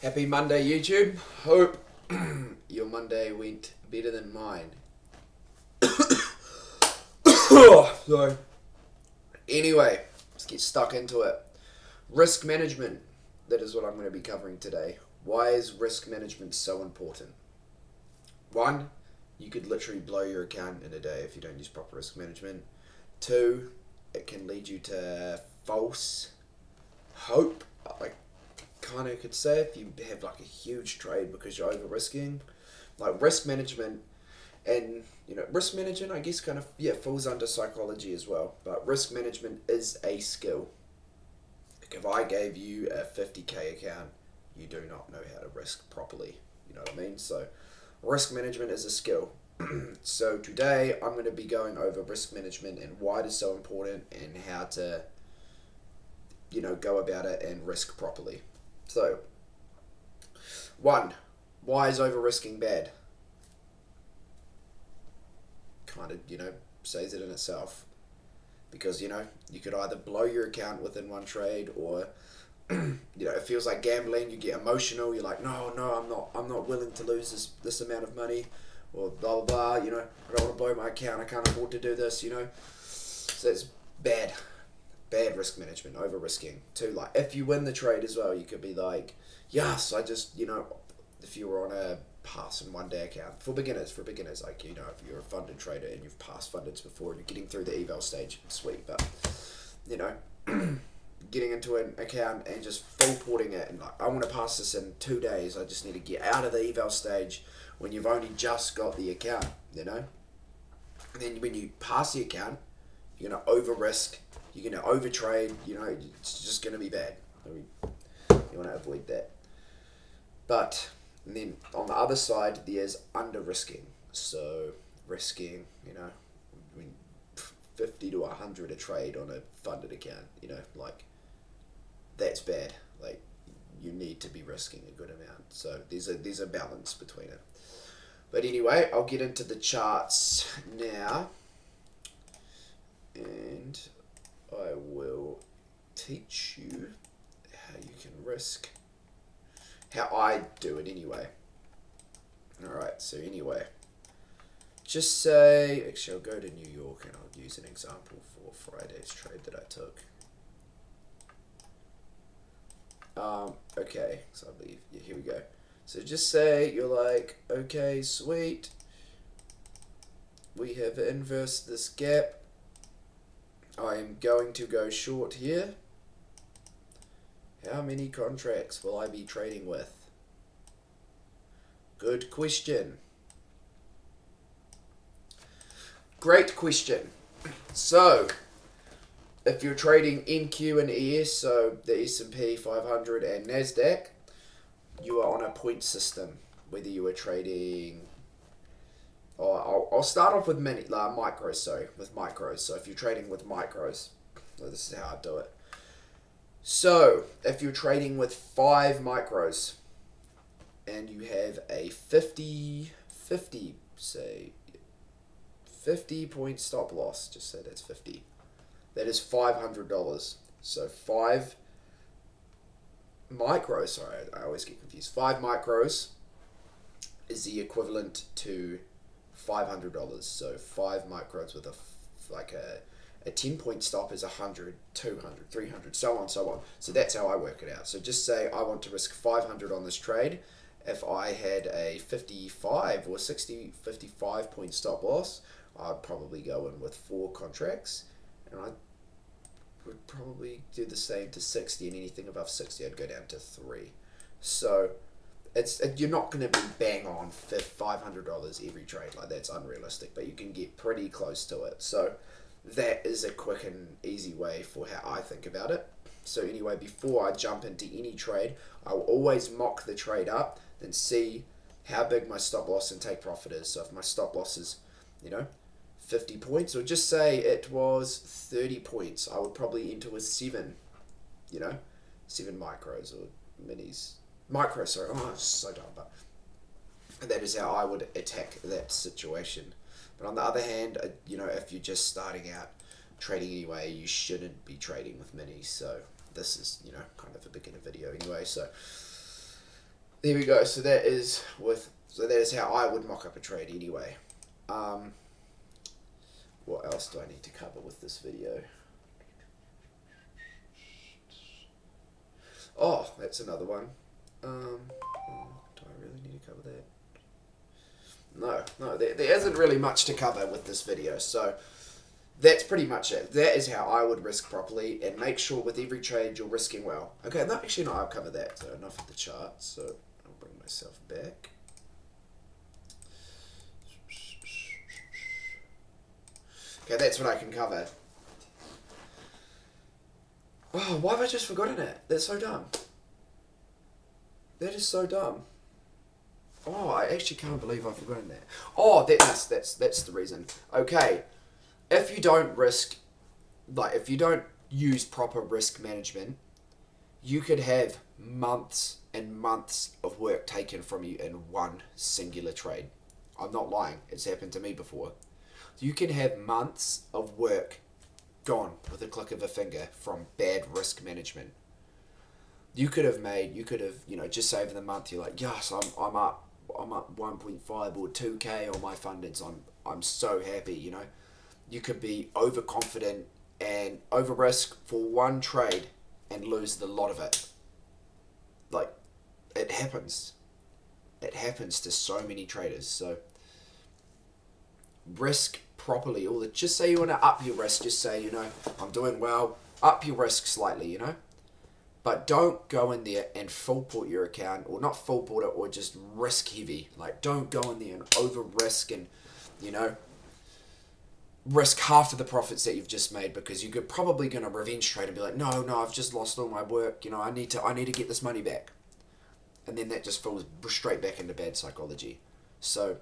Happy Monday, YouTube. Hope your Monday went better than mine. Sorry. Anyway, let's get stuck into it. Risk management. That is what I'm going to be covering today. Why is risk management so important? One, you could literally blow your account in a day if you don't use proper risk management. Two, it can lead you to false hope. Like, kind of could say if you have like a huge trade because you're over risking. Like risk management, and risk management I guess kind of falls under psychology as well, but risk management is a skill. Like if I gave you a 50k account, you do not know how to risk properly, you know what I mean? So risk management is a skill. So today I'm going to be going over risk management and why it is so important and how to go about it and risk properly. So, one, why is over risking bad? Kind of, says it in itself. Because, you could either blow your account within one trade or, it feels like gambling. You get emotional. You're like, no, I'm not willing to lose this amount of money, or blah, blah, blah, I don't want to blow my account. I can't afford to do this, So it's bad. Bad risk management, over risking. Two, like if you win the trade as well, you could be like, yes, I just, if you were on a pass in 1 day account for beginners, like, if you're a funded trader and you've passed fundeds before and you're getting through the eval stage, sweet, but, getting into an account and just full porting it and like, I want to pass this in 2 days, I just need to get out of the eval stage when you've only just got the account, And then when you pass the account, you're going to over risk, you're going to overtrade, it's just going to be bad. You want to avoid that. But, and then on the other side, there's under risking. So, risking, 50 to 100 a trade on a funded account, like, that's bad. Like, you need to be risking a good amount. So, there's a balance between it. But anyway, I'll get into the charts now. And I will teach you how you can risk, how I do it anyway. Alright, so anyway, just say, actually I'll go to New York and I'll use an example for Friday's trade that I took. Okay, so I believe, here we go. So just say you're like, okay, sweet, we have inversed this gap. I am going to go short here. How many contracts will I be trading with? Good question. Great question. So, if you're trading NQ and ES, so the S&P 500 and NASDAQ, you are on a point system. Whether you are trading... I'll start off with micros. With micros. So if you're trading with micros, so this is how I do it. So if you're trading with 5 micros and you have a 50 point stop loss, just say that's 50. That is $500. So 5 micros, sorry, I always get confused. 5 micros is the equivalent to $500. So 5 micros with a 10 point stop is 100, 200, 300, so on, so on. So that's how I work it out. So just say I want to risk 500 on this trade. If I had a 55 or 55 point stop loss, I'd probably go in with 4 contracts, and I would probably do the same to 60, and anything above 60 I'd go down to 3. So you're not going to be bang on for $500 every trade, like that's unrealistic, but you can get pretty close to it. So that is a quick and easy way for how I think about it. So anyway, before I jump into any trade, I will always mock the trade up, then see how big my stop loss and take profit is. So if my stop loss is, 50 points, or just say it was 30 points, I would probably enter with 7, 7 micros or minis. Micro, sorry, so dumb, but that is how I would attack that situation. But on the other hand, if you're just starting out trading anyway, you shouldn't be trading with minis. So this is, kind of a beginner video anyway. So there we go. So that is how I would mock up a trade anyway. What else do I need to cover with this video? Oh, that's another one. Do I really need to cover that? No, there isn't really much to cover with this video. So that's pretty much it. That is how I would risk properly, and make sure with every trade you're risking well. Okay, no, actually no, I'll cover that. So enough of the chart. So I'll bring myself back. Okay, that's what I can cover. Oh, why have I just forgotten it? That's so dumb. That is so dumb. Oh, I actually can't believe I've forgotten that. Oh, that's the reason. Okay, if you don't risk, like if you don't use proper risk management, you could have months and months of work taken from you in one singular trade. I'm not lying. It's happened to me before. You can have months of work gone with a click of a finger from bad risk management. You could have, just say over the month, you're like, yes, I'm up 1.5 or 2K on my fundings. I'm so happy, You could be overconfident and over risk for one trade and lose the lot of it. Like, it happens. It happens to so many traders. So risk properly. Just say you want to up your risk. Just say, I'm doing well. Up your risk slightly, But don't go in there and full port your account, or not full port it, or just risk heavy. Like, don't go in there and over risk and, risk half of the profits that you've just made, because you're probably going to revenge trade and be like, no, I've just lost all my work. I need to get this money back. And then that just falls straight back into bad psychology. So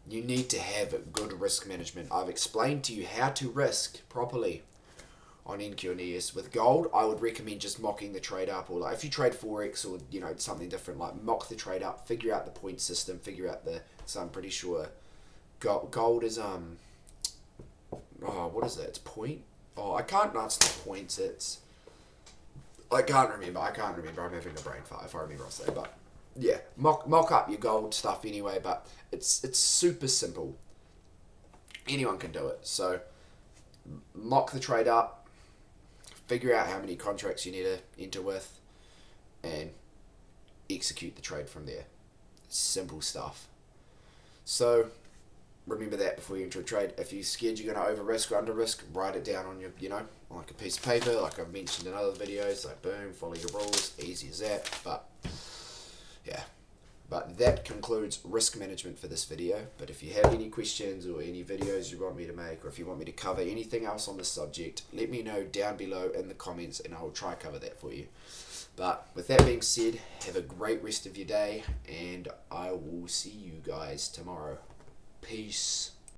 you need to have good risk management. I've explained to you how to risk properly on NQ and ES. With gold, I would recommend just mocking the trade up, or like if you trade Forex or something different, like mock the trade up, figure out the point system, so I'm pretty sure gold is what is that? It's point? Oh, I can't. No, it's not points. I can't remember. I'm having a brain fart. If I remember, I'll say. But yeah, mock up your gold stuff anyway. But it's super simple. Anyone can do it. So mock the trade up, figure out how many contracts you need to enter with, and execute the trade from there. Simple stuff. So remember that before you enter a trade. If you're scared you're going to over risk or under risk, write it down on your, on like a piece of paper, like I've mentioned in other videos. Like boom, follow your rules, easy as that. But yeah, but that concludes risk management for this video. But if you have any questions or any videos you want me to make, or if you want me to cover anything else on this subject, let me know down below in the comments and I will try to cover that for you. But with that being said, have a great rest of your day, and I will see you guys tomorrow. Peace.